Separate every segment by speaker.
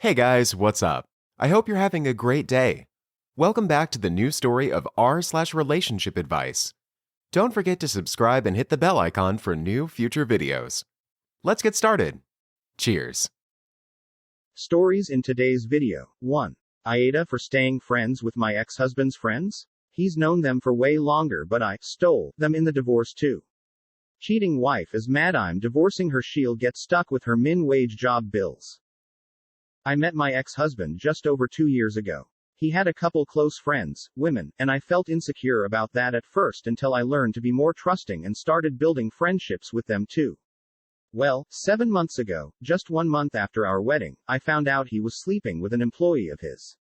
Speaker 1: Hey guys, what's up? I hope you're having a great day. Welcome back to the new story of r/relationship advice. Don't forget to subscribe and hit the bell icon for new future videos. Let's get started. Cheers.
Speaker 2: Stories in today's video. 1. AITA for staying friends with my ex-husband's friends? He's known them for way longer, but I stole them in the divorce too. Cheating wife is mad I'm divorcing her, she'll get stuck with her min-wage job bills. I met my ex-husband just over 2 years ago. He had a couple close friends, women, and I felt insecure about that at first until I learned to be more trusting and started building friendships with them too. Well, 7 months ago, just 1 month after our wedding, I found out he was sleeping with an employee of his.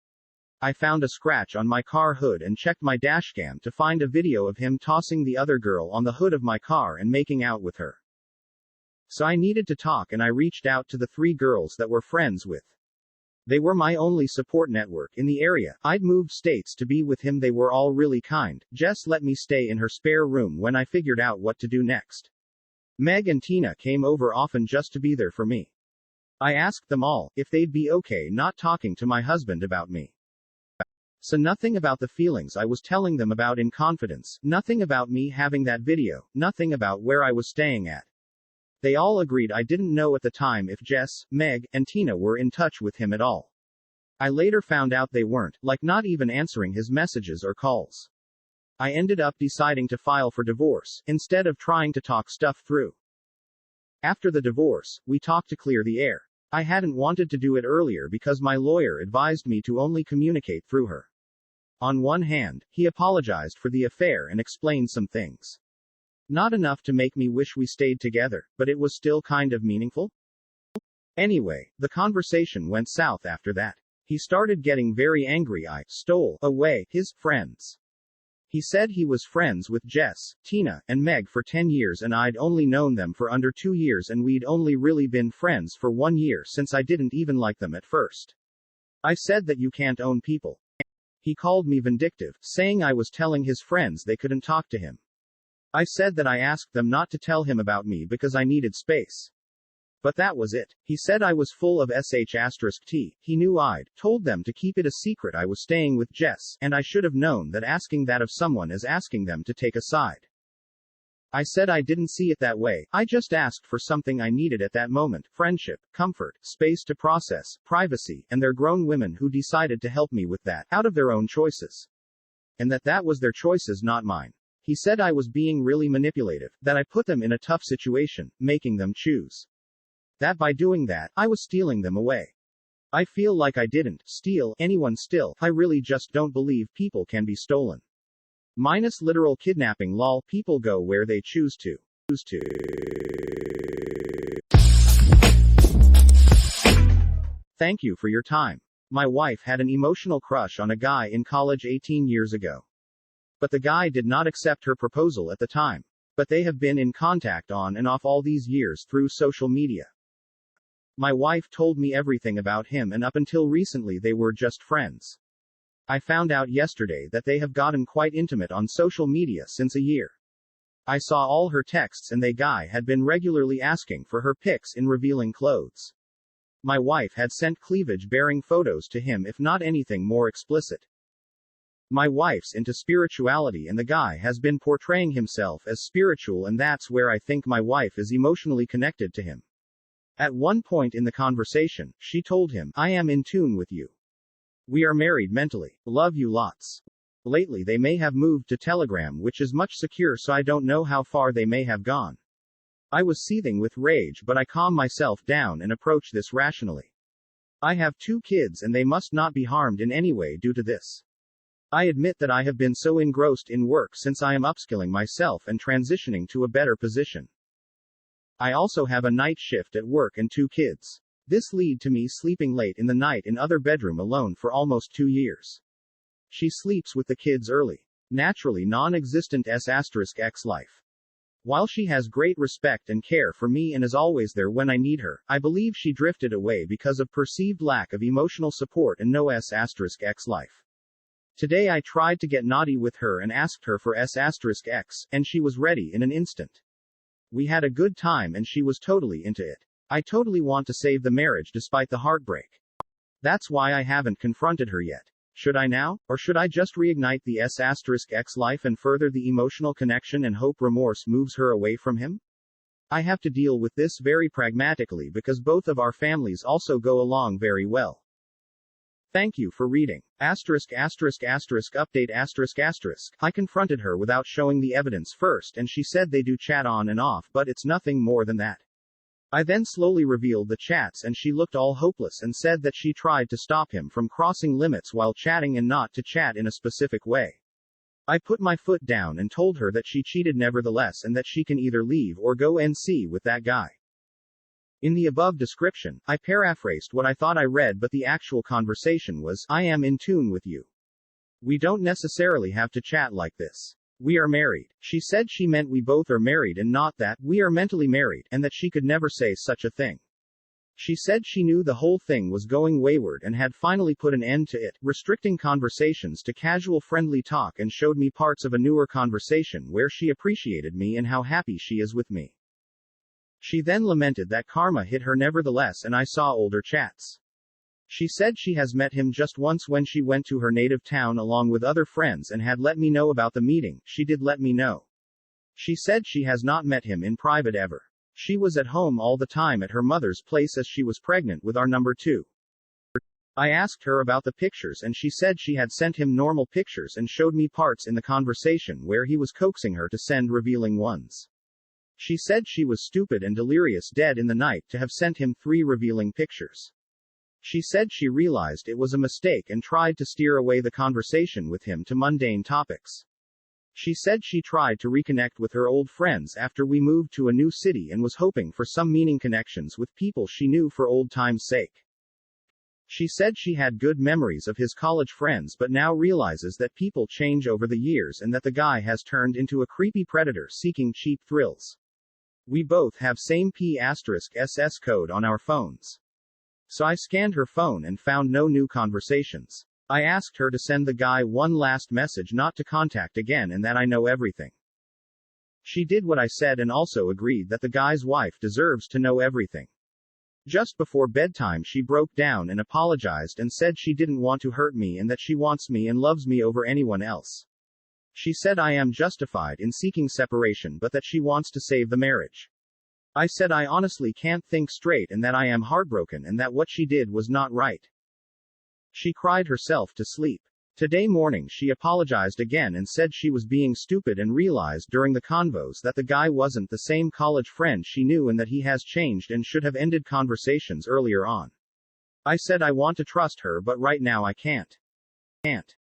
Speaker 2: I found a scratch on my car hood and checked my dashcam to find a video of him tossing the other girl on the hood of my car and making out with her. So I needed to talk and I reached out to the 3 girls that we're friends with. They were my only support network in the area. I'd moved states to be with him. They were all really kind. Jess let me stay in her spare room when I figured out what to do next. Meg and Tina came over often just to be there for me. I asked them all if they'd be okay not talking to my husband about me. So nothing about the feelings I was telling them about in confidence, nothing about me having that video, nothing about where I was staying at. They all agreed I didn't know at the time if Jess, Meg, and Tina were in touch with him at all. I later found out they weren't, like not even answering his messages or calls. I ended up deciding to file for divorce, instead of trying to talk stuff through. After the divorce, we talked to clear the air. I hadn't wanted to do it earlier because my lawyer advised me to only communicate through her. On one hand, he apologized for the affair and explained some things. Not enough to make me wish we stayed together, but it was still kind of meaningful. Anyway, the conversation went south after that. He started getting very angry I stole away his friends. He said he was friends with Jess, Tina, and Meg for 10 years and I'd only known them for under 2 years and we'd only really been friends for 1 year since I didn't even like them at first. I said that you can't own people. He called me vindictive, saying I was telling his friends they couldn't talk to him. I said that I asked them not to tell him about me because I needed space. But that was it. He said I was full of sh*t. He knew I'd told them to keep it a secret I was staying with Jess, and I should have known that asking that of someone is asking them to take a side. I said I didn't see it that way, I just asked for something I needed at that moment, friendship, comfort, space to process, privacy, and they're grown women who decided to help me with that, out of their own choices. And that was their choices, not mine. He said I was being really manipulative, that I put them in a tough situation, making them choose. That by doing that, I was stealing them away. I feel like I didn't steal anyone still, I really just don't believe people can be stolen. Minus literal kidnapping lol, people go where they choose to. Thank you for your time. My wife had an emotional crush on a guy in college 18 years ago. But the guy did not accept her proposal at the time. But they have been in contact on and off all these years through social media. My wife told me everything about him and up until recently they were just friends. I found out yesterday that they have gotten quite intimate on social media since a year. I saw all her texts and the guy had been regularly asking for her pics in revealing clothes. My wife had sent cleavage-bearing photos to him if not anything more explicit. My wife's into spirituality and the guy has been portraying himself as spiritual and that's where I think my wife is emotionally connected to him. At one point in the conversation, she told him, I am in tune with you. We are married mentally. Love you lots. Lately they may have moved to Telegram which is much secure so I don't know how far they may have gone. I was seething with rage but I calmed myself down and approached this rationally. I have 2 kids and they must not be harmed in any way due to this. I admit that I have been so engrossed in work since I am upskilling myself and transitioning to a better position. I also have a night shift at work and 2 kids. This led to me sleeping late in the night in other bedroom alone for almost 2 years. She sleeps with the kids early. Naturally non-existent s*x life. While she has great respect and care for me and is always there when I need her, I believe she drifted away because of perceived lack of emotional support and no s*x life. Today I tried to get naughty with her and asked her for s*x, and she was ready in an instant. We had a good time and she was totally into it. I totally want to save the marriage despite the heartbreak. That's why I haven't confronted her yet. Should I now? Or should I just reignite the S*X life and further the emotional connection and hope remorse moves her away from him? I have to deal with this very pragmatically because both of our families also go along very well. Thank you for reading. Update. I confronted her without showing the evidence first and she said they do chat on and off but it's nothing more than that. I then slowly revealed the chats and she looked all hopeless and said that she tried to stop him from crossing limits while chatting and not to chat in a specific way. I put my foot down and told her that she cheated nevertheless and that she can either leave or go NC with that guy. In the above description, I paraphrased what I thought I read but the actual conversation was, I am in tune with you. We don't necessarily have to chat like this. We are married. She said she meant we both are married and not that we are mentally married, and that she could never say such a thing. She said she knew the whole thing was going wayward and had finally put an end to it, restricting conversations to casual friendly talk and showed me parts of a newer conversation where she appreciated me and how happy she is with me. She then lamented that karma hit her nevertheless and I saw older chats. She said she has met him just once when she went to her native town along with other friends and had let me know about the meeting. She did let me know. She said she has not met him in private ever. She was at home all the time at her mother's place as she was pregnant with our number 2. I asked her about the pictures and she said she had sent him normal pictures and showed me parts in the conversation where he was coaxing her to send revealing ones. She said she was stupid and delirious dead in the night to have sent him 3 revealing pictures. She said she realized it was a mistake and tried to steer away the conversation with him to mundane topics. She said she tried to reconnect with her old friends after we moved to a new city and was hoping for some meaning connections with people she knew for old time's sake. She said she had good memories of his college friends but now realizes that people change over the years and that the guy has turned into a creepy predator seeking cheap thrills. We both have same P*SS code on our phones. So I scanned her phone and found no new conversations. I asked her to send the guy one last message not to contact again and that I know everything. She did what I said and also agreed that the guy's wife deserves to know everything. Just before bedtime she broke down and apologized and said she didn't want to hurt me and that she wants me and loves me over anyone else. She said I am justified in seeking separation but that she wants to save the marriage. I said I honestly can't think straight and that I am heartbroken and that what she did was not right. She cried herself to sleep. Today morning she apologized again and said she was being stupid and realized during the convos that the guy wasn't the same college friend she knew and that he has changed and should have ended conversations earlier on. I said I want to trust her but right now I can't. Can't.